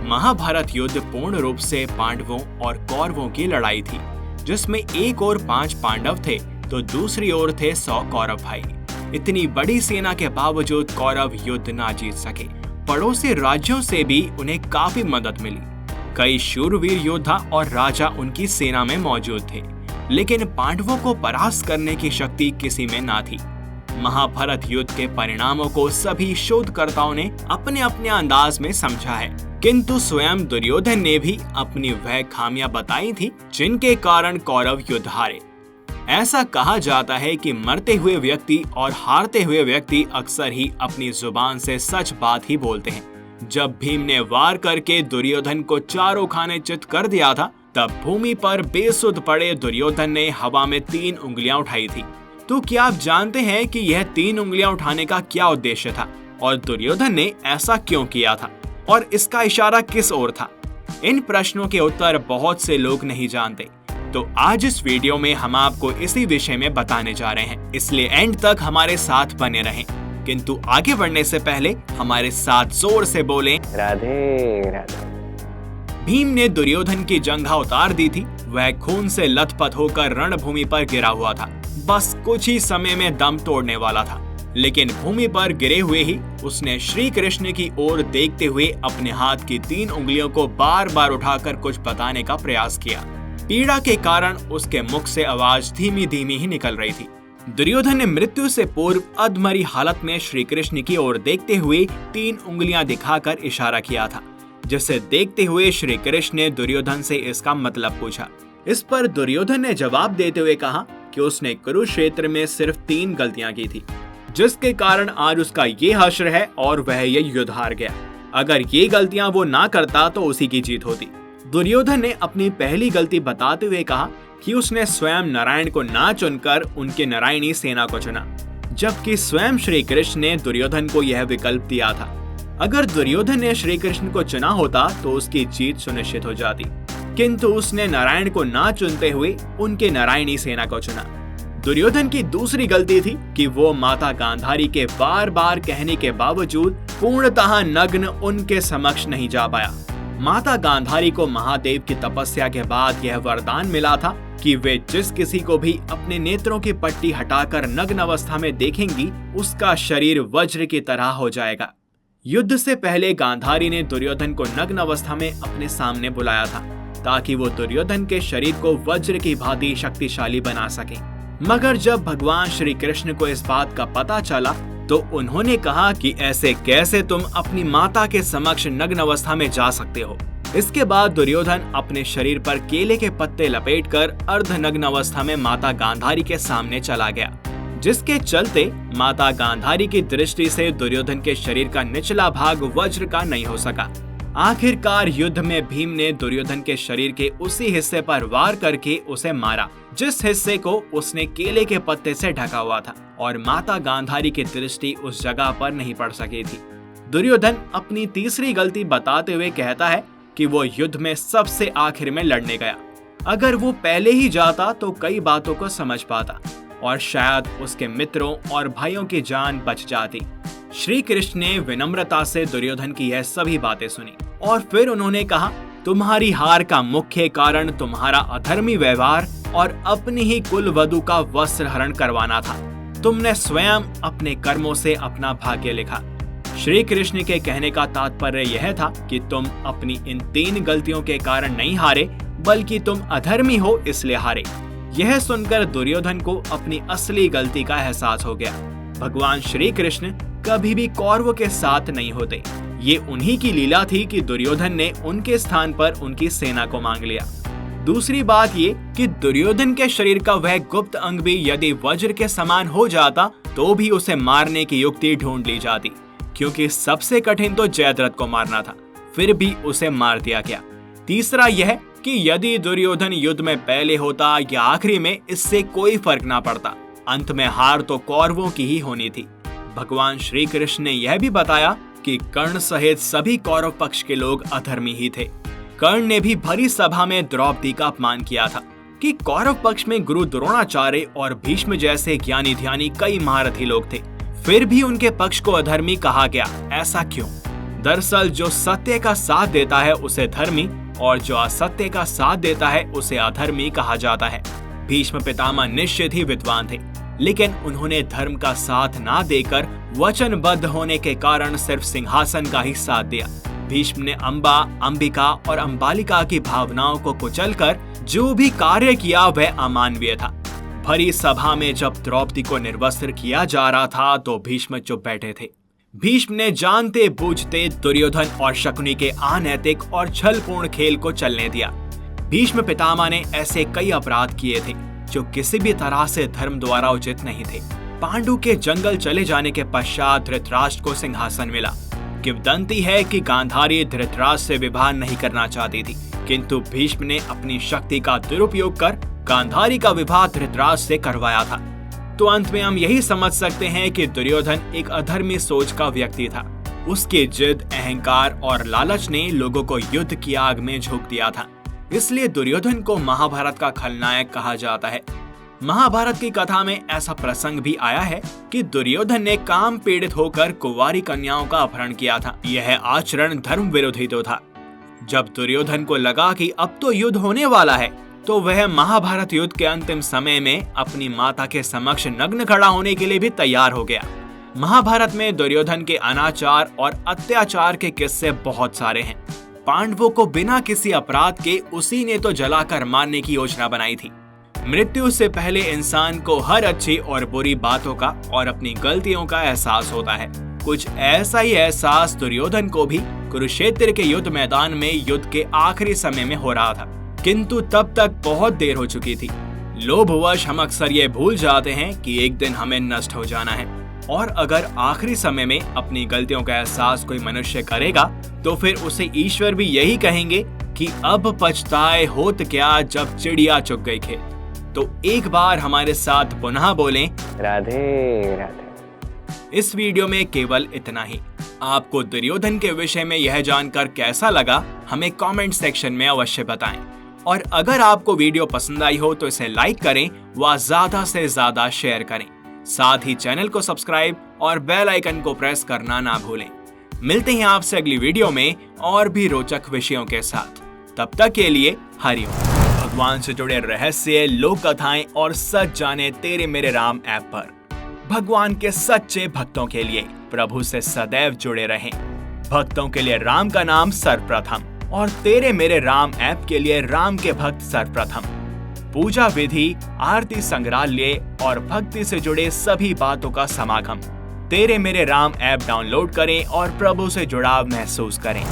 महाभारत युद्ध पूर्ण रूप से पांडवों और कौरवों की लड़ाई थी, जिसमें एक ओर 5 पांडव थे तो दूसरी ओर थे 100 कौरव भाई। इतनी बड़ी सेना के बावजूद कौरव युद्ध ना जीत सके। पड़ोसी राज्यों से भी उन्हें काफी मदद मिली। कई शूरवीर योद्धा और राजा उनकी सेना में मौजूद थे, लेकिन पांडवों को परास्त करने की शक्ति किसी में ना थी। महाभारत युद्ध के परिणामों को सभी शोधकर्ताओं ने अपने अपने अंदाज में समझा है, किंतु स्वयं दुर्योधन ने भी अपनी वह खामियां बताई थी जिनके कारण कौरव युद्ध हारे। ऐसा कहा जाता है कि मरते हुए व्यक्ति और हारते हुए व्यक्ति अक्सर ही अपनी जुबान से सच बात ही बोलते हैं। जब भीम ने वार करके दुर्योधन को चारों खाने चित कर दिया था, तब भूमि पर बेसुध पड़े दुर्योधन ने हवा में 3 उंगलियां उठाई थी। तो क्या आप जानते हैं कि यह 3 उंगलियां उठाने का क्या उद्देश्य था और दुर्योधन ने ऐसा क्यों किया था और इसका इशारा किस ओर था? इन प्रश्नों के उत्तर बहुत से लोग नहीं जानते, तो आज इस वीडियो में हम आपको इसी विषय में बताने जा रहे हैं, इसलिए एंड तक हमारे साथ बने रहें। किंतु आगे बढ़ने से पहले हमारे साथ जोर से बोलें राधे राधे। भीम ने दुर्योधन की जंघा उतार दी थी। वह खून से लथपथ होकर रणभूमि पर गिरा हुआ था, बस कुछ ही समय में दम तोड़ने वाला था। लेकिन भूमि पर गिरे हुए ही उसने श्री कृष्ण की ओर देखते हुए अपने हाथ की 3 उंगलियों को बार बार उठाकर कुछ बताने का प्रयास किया। पीड़ा के कारण उसके मुख से आवाज धीमी धीमी ही निकल रही थी। दुर्योधन ने मृत्यु से पूर्व अधमरी हालत में श्री कृष्ण की ओर देखते हुए 3 उंगलियां दिखाकर इशारा किया था, जिसे देखते हुए श्री कृष्ण ने दुर्योधन से इसका मतलब पूछा। इस पर दुर्योधन ने जवाब देते हुए कहा कि उसने कुरुक्षेत्र में सिर्फ 3 गलतियां की थी, जिसके कारण आज उसका ये हश्र है और वह ये युद्ध हार गया। अगर ये गलतियां वो ना करता तो उसी की जीत होती। दुर्योधन ने अपनी पहली गलती बताते हुए कहा कि उसने स्वयं नारायण को ना चुनकर उनके नारायणी सेना को चुना, जबकि स्वयं श्री कृष्ण ने दुर्योधन को यह विकल्प दिया था। अगर दुर्योधन ने श्री कृष्ण को चुना होता तो उसकी जीत सुनिश्चित हो जाती, किंतु उसने नारायण को ना चुनते हुए उनके नारायणी सेना को चुना। दुर्योधन की दूसरी गलती थी कि वो माता गांधारी के बार बार कहने के बावजूद पूर्णतः नग्न उनके समक्ष नहीं जा पाया। माता गांधारी को महादेव की तपस्या के बाद यह वरदान मिला था कि वे जिस किसी को भी अपने नेत्रों की पट्टी हटाकर नग्न अवस्था में देखेंगी, उसका शरीर वज्र की तरह हो जाएगा। युद्ध से पहले गांधारी ने दुर्योधन को नग्न अवस्था में अपने सामने बुलाया था, ताकि वो दुर्योधन के शरीर को वज्र की भांति शक्तिशाली बना सके। मगर जब भगवान श्री कृष्ण को इस बात का पता चला तो उन्होंने कहा कि ऐसे कैसे तुम अपनी माता के समक्ष नग्न अवस्था में जा सकते हो। इसके बाद दुर्योधन अपने शरीर पर केले के पत्ते लपेटकर अर्धनग्न अवस्था में माता गांधारी के सामने चला गया, जिसके चलते माता गांधारी की दृष्टि से दुर्योधन के शरीर का निचला भाग वज्र का नहीं हो सका। आखिरकार युद्ध में भीम ने दुर्योधन के शरीर के उसी हिस्से पर वार करके उसे मारा जिस हिस्से को उसने केले के पत्ते से ढका हुआ था, और माता गांधारी की दृष्टि उस जगह पर नहीं पड़ सकी थी। दुर्योधन अपनी तीसरी गलती बताते हुए कहता है कि वो युद्ध में सबसे आखिर में लड़ने गया। अगर वो पहले ही जाता तो कई बातों को समझ पाता और शायद उसके मित्रों और भाइयों की जान बच जाती। श्री कृष्ण ने विनम्रता से दुर्योधन की यह सभी बातें सुनी और फिर उन्होंने कहा, तुम्हारी हार का मुख्य कारण तुम्हारा अधर्मी व्यवहार और अपनी ही कुल वधू का वस्त्र हरण करवाना था। तुमने स्वयं अपने कर्मों से अपना भाग्य लिखा। श्री कृष्ण के कहने का तात्पर्य यह था कि तुम अपनी इन 3 गलतियों के कारण नहीं हारे, बल्कि तुम अधर्मी हो इसलिए हारे। यह सुनकर दुर्योधन को अपनी असली गलती का एहसास हो गया। भगवान श्री कृष्ण कभी भी कौरवों के साथ नहीं होते। ये उन्हीं की लीला थी कि दुर्योधन ने उनके स्थान पर उनकी सेना को मांग लिया। दूसरी बात ये कि दुर्योधन के शरीर का वह गुप्त अंग भी यदि वज्र के समान हो जाता तो भी उसे मारने की युक्ति ढूंढ ली जाती, क्योंकि सबसे कठिन तो जयद्रथ को मारना था, फिर भी उसे मार दिया गया। तीसरा यह कि यदि दुर्योधन युद्ध में पहले होता या आखिरी में, इससे कोई फर्क ना पड़ता, अंत में हार तो कौरवों की ही होनी थी। भगवान श्री कृष्ण ने यह भी बताया कि कर्ण सहित सभी कौरव पक्ष के लोग अधर्मी ही थे। कर्ण ने भी भरी सभा में द्रौपदी का अपमान किया था कि कौरव पक्ष में गुरु द्रोणाचार्य और भीष्म जैसे ज्ञानी ध्यानी कई महारथी लोग थे, फिर भी उनके पक्ष को अधर्मी कहा गया। ऐसा क्यों? दरअसल जो सत्य का साथ देता है उसे धर्मी और जो असत्य का साथ देता है उसे अधर्मी कहा जाता है। भीष्म पितामह निश्चित ही विद्वान थे, लेकिन उन्होंने धर्म का साथ ना देकर वचनबद्ध होने के कारण सिर्फ सिंहासन का ही साथ दिया। भीष्म ने अंबा, अंबिका और अंबालिका की भावनाओं को कुचलकर जो भी कार्य किया वह अमानवीय था। भरी सभा में जब द्रौपदी को निर्वस्त्र किया जा रहा था तो भीष्म चुप बैठे थे। भीष्म ने जानते बूझते दुर्योधन और शकुनी के अनैतिक और छलपूर्ण खेल को चलने दिया। भीष्म पितामह ने ऐसे कई अपराध किए थे जो किसी भी तरह से धर्म द्वारा उचित नहीं थे। पांडु के जंगल चले जाने के पश्चात धृतराष्ट्र को सिंहासन मिला। किंवदंती है कि गांधारी धृतराष्ट्र से विवाह नहीं करना चाहती थी, किंतु भीष्म ने अपनी शक्ति का दुरुपयोग कर गांधारी का विवाह धृतराष्ट्र से करवाया था। तो अंत में हम यही समझ सकते हैं कि दुर्योधन एक अधर्मी सोच का व्यक्ति था। उसके जिद, अहंकार और लालच ने लोगों को युद्ध की आग में झोंक दिया था। इसलिए दुर्योधन को महाभारत का खलनायक कहा जाता है। महाभारत की कथा में ऐसा प्रसंग भी आया है कि दुर्योधन ने काम पीड़ित होकर कुंवारी कन्याओं का अपहरण किया था। यह आचरण धर्म विरोधी तो था। जब दुर्योधन को लगा कि अब तो युद्ध होने वाला है, तो वह महाभारत युद्ध के अंतिम समय में अपनी माता के समक्ष नग्न खड़ा होने के लिए भी तैयार हो गया। महाभारत में दुर्योधन के अनाचार और अत्याचार के किस्से बहुत सारे हैं। पांडवों को बिना किसी अपराध के उसी ने तो जलाकर मारने की योजना बनाई थी। मृत्यु से पहले इंसान को हर अच्छी और बुरी बातों का और अपनी गलतियों का एहसास होता है। कुछ ऐसा ही एहसास दुर्योधन को भी कुरुक्षेत्र के युद्ध मैदान में युद्ध के आखिरी समय में हो रहा था, किंतु तब तक बहुत देर हो चुकी थी। लोभवश हम अक्सर ये भूल जाते हैं कि एक दिन हमें नष्ट हो जाना है, और अगर आखिरी समय में अपनी गलतियों का एहसास कोई मनुष्य करेगा तो फिर उसे ईश्वर भी यही कहेंगे कि अब पछताए होत क्या जब चिड़िया चुग गई खेत। तो एक बार हमारे साथ पुनः बोलें राधे राधे। इस वीडियो में केवल इतना ही। आपको दुर्योधन के विषय में यह जानकर कैसा लगा हमें कमेंट सेक्शन में अवश्य बताएं। और अगर आपको वीडियो पसंद आई हो तो इसे लाइक करें व ज्यादा से ज्यादा शेयर करें। साथ ही चैनल को सब्सक्राइब और बेल आइकन को प्रेस करना ना भूलें। मिलते हैं आपसे अगली वीडियो में और भी रोचक विषयों के साथ। तब तक के लिए हरिओम। भगवान से जुड़े रहस्य, लोक कथाएं और सच जाने तेरे मेरे राम ऐप पर। भगवान के सच्चे भक्तों के लिए प्रभु से सदैव जुड़े रहें। भक्तों के लिए राम का नाम सर्वप्रथम और तेरे मेरे राम ऐप के लिए राम के भक्त सर्वप्रथम। पूजा विधि, आरती संग्रहालय और भक्ति से जुड़े सभी बातों का समागम। तेरे मेरे राम ऐप डाउनलोड करें और प्रभु से जुड़ाव महसूस करें।